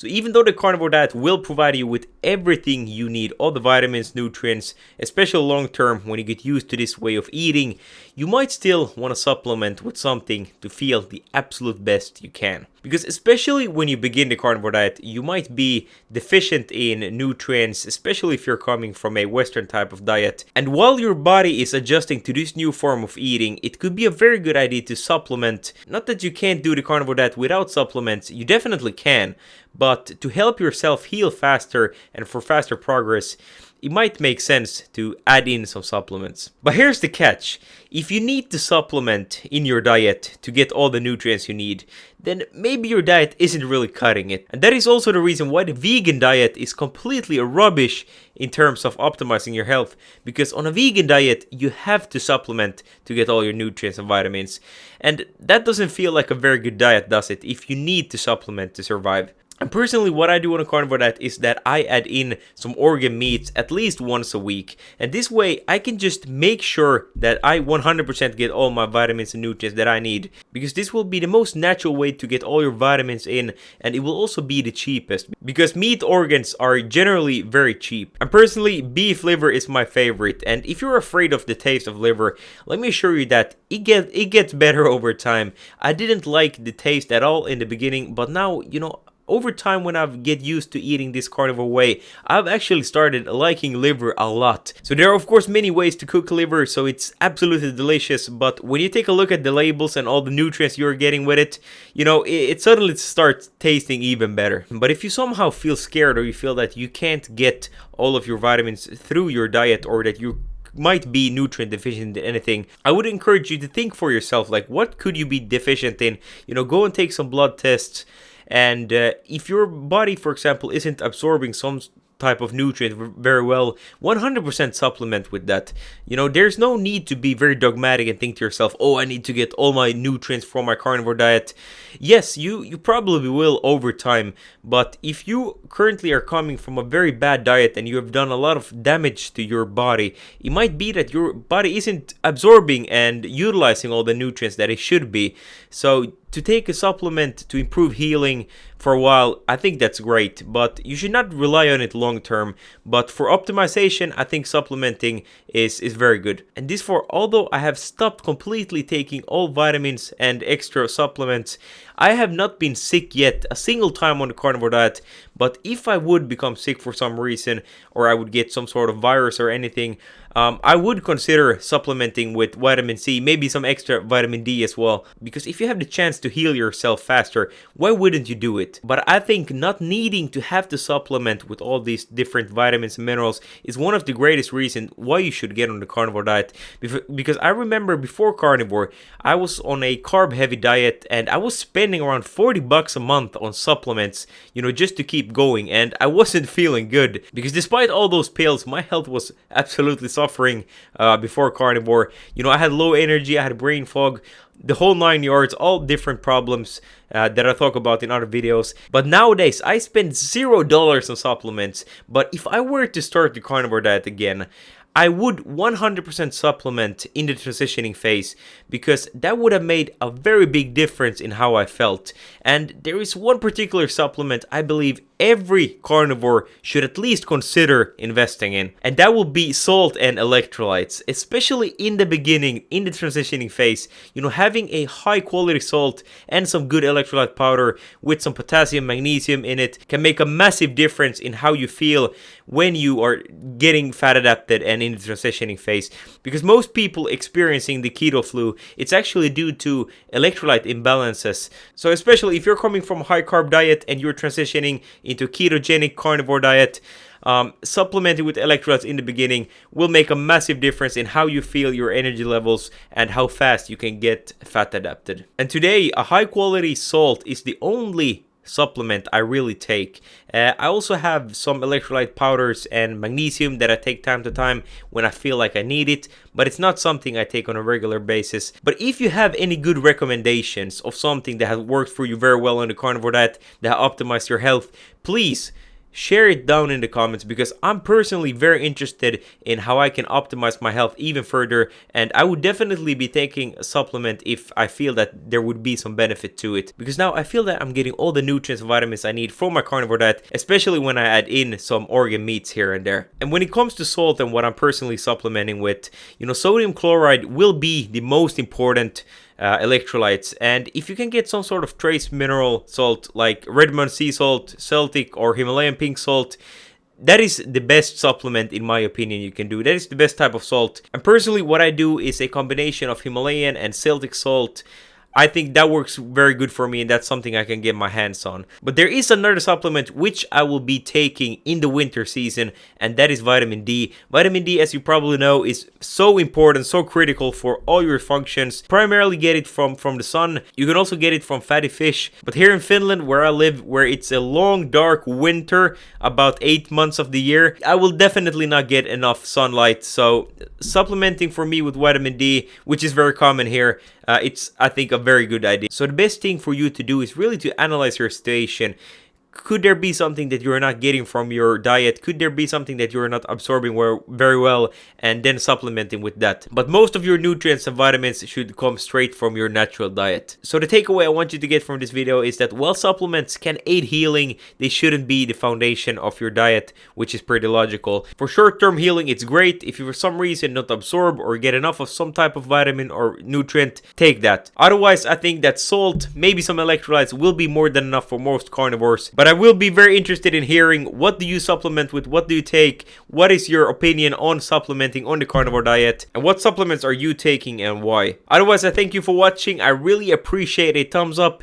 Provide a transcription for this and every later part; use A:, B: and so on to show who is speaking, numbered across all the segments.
A: So even though the carnivore diet will provide you with everything you need, all the vitamins, nutrients, especially long term when you get used to this way of eating, you might still want to supplement with something to feel the absolute best you can. Because especially when you begin the carnivore diet, you might be deficient in nutrients, especially if you're coming from a Western type of diet. And while your body is adjusting to this new form of eating, it could be a very good idea to supplement. Not that you can't do the carnivore diet without supplements, you definitely can, but to help yourself heal faster and for faster progress, it might make sense to add in some supplements. But here's the catch. If you need to supplement in your diet to get all the nutrients you need, then maybe your diet isn't really cutting it. And that is also the reason why the vegan diet is completely rubbish in terms of optimizing your health. Because on a vegan diet, you have to supplement to get all your nutrients and vitamins. And that doesn't feel like a very good diet, does it? If you need to supplement to survive. And personally, what I do on a carnivore diet is that I add in some organ meats at least once a week. And this way, I can just make sure that I 100% get all my vitamins and nutrients that I need. Because this will be the most natural way to get all your vitamins in, and it will also be the cheapest. Because meat organs are generally very cheap. And personally, beef liver is my favorite. And if you're afraid of the taste of liver, let me assure you that it gets better over time. I didn't like the taste at all in the beginning, but now, over time, when I get used to eating this carnivore way, I've actually started liking liver a lot. So there are of course many ways to cook liver, so it's absolutely delicious, but when you take a look at the labels and all the nutrients you're getting with it, it suddenly starts tasting even better. But if you somehow feel scared or you feel that you can't get all of your vitamins through your diet, or that you might be nutrient deficient in anything, I would encourage you to think for yourself, like, what could you be deficient in? Go and take some blood tests. And if your body, for example, isn't absorbing some type of nutrient very well, 100% supplement with that. There's no need to be very dogmatic and think to yourself, oh, I need to get all my nutrients from my carnivore diet. Yes, you probably will over time, but if you currently are coming from a very bad diet and you have done a lot of damage to your body, it might be that your body isn't absorbing and utilizing all the nutrients that it should be. So to take a supplement to improve healing for a while, I think that's great, but you should not rely on it long term. But for optimization, I think supplementing is very good. And this for, although I have stopped completely taking all vitamins and extra supplements, I have not been sick yet a single time on the carnivore diet. But if I would become sick for some reason, or I would get some sort of virus or anything, I would consider supplementing with vitamin C, maybe some extra vitamin D as well. Because if you have the chance to heal yourself faster, why wouldn't you do it? But I think not needing to have to supplement with all these different vitamins and minerals is one of the greatest reasons why you should get on the carnivore diet. Because I remember before carnivore, I was on a carb heavy diet and I was spending around $40 a month on supplements, just to keep going, and I wasn't feeling good. Because despite all those pills, my health was absolutely suffering before carnivore. I had low energy, I had brain fog, the whole 9 yards, all different problems that I talk about in other videos. But nowadays, I spend $0 on supplements. But if I were to start the carnivore diet again, I would 100% supplement in the transitioning phase, because that would have made a very big difference in how I felt. And there is one particular supplement I believe every carnivore should at least consider investing in, and that will be salt and electrolytes, especially in the beginning, in the transitioning phase. Having a high quality salt and some good electrolyte powder with some potassium, magnesium in it can make a massive difference in how you feel when you are getting fat adapted and in the transitioning phase. Because most people experiencing the keto flu, it's actually due to electrolyte imbalances. So especially if you're coming from a high carb diet and you're transitioning into ketogenic carnivore diet, supplementing with electrolytes in the beginning will make a massive difference in how you feel, your energy levels, and how fast you can get fat adapted. And today, a high quality salt is the only supplement I really take. I also have some electrolyte powders and magnesium that I take time to time when I feel like I need it, but it's not something I take on a regular basis. But if you have any good recommendations of something that has worked for you very well on the carnivore diet, that optimized your health, please share it down in the comments, because I'm personally very interested in how I can optimize my health even further, and I would definitely be taking a supplement if I feel that there would be some benefit to it, because now I feel that I'm getting all the nutrients and vitamins I need from my carnivore diet, especially when I add in some organ meats here and there. And when it comes to salt and what I'm personally supplementing with, sodium chloride will be the most important electrolytes, and if you can get some sort of trace mineral salt like Redmond sea salt, Celtic, or Himalayan pink salt, that is the best supplement in my opinion you can do. That is the best type of salt. And personally, what I do is a combination of Himalayan and Celtic salt. I think that works very good for me, and that's something I can get my hands on. But there is another supplement which I will be taking in the winter season, and that is vitamin D. Vitamin D, as you probably know, is so important, so critical for all your functions. Primarily get it from the sun. You can also get it from fatty fish. But here in Finland, where I live, where it's a long, dark winter, about 8 months of the year, I will definitely not get enough sunlight. So supplementing for me with vitamin D, which is very common here, it's, I think, a very good idea. So the best thing for you to do is really to analyze your situation. Could there be something that you're not getting from your diet? Could there be something that you're not absorbing very well, and then supplementing with that? But most of your nutrients and vitamins should come straight from your natural diet. So the takeaway I want you to get from this video is that while supplements can aid healing, they shouldn't be the foundation of your diet, which is pretty logical. For short-term healing, it's great. If you for some reason not absorb or get enough of some type of vitamin or nutrient, take that. Otherwise, I think that salt, maybe some electrolytes, will be more than enough for most carnivores. But I will be very interested in hearing, what do you supplement with, what do you take, what is your opinion on supplementing on the carnivore diet, and what supplements are you taking and why. Otherwise, I thank you for watching. I really appreciate a thumbs up.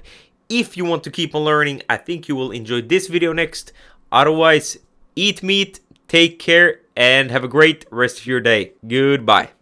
A: If you want to keep on learning, I think you will enjoy this video next. Otherwise, eat meat, take care, and have a great rest of your day. Goodbye.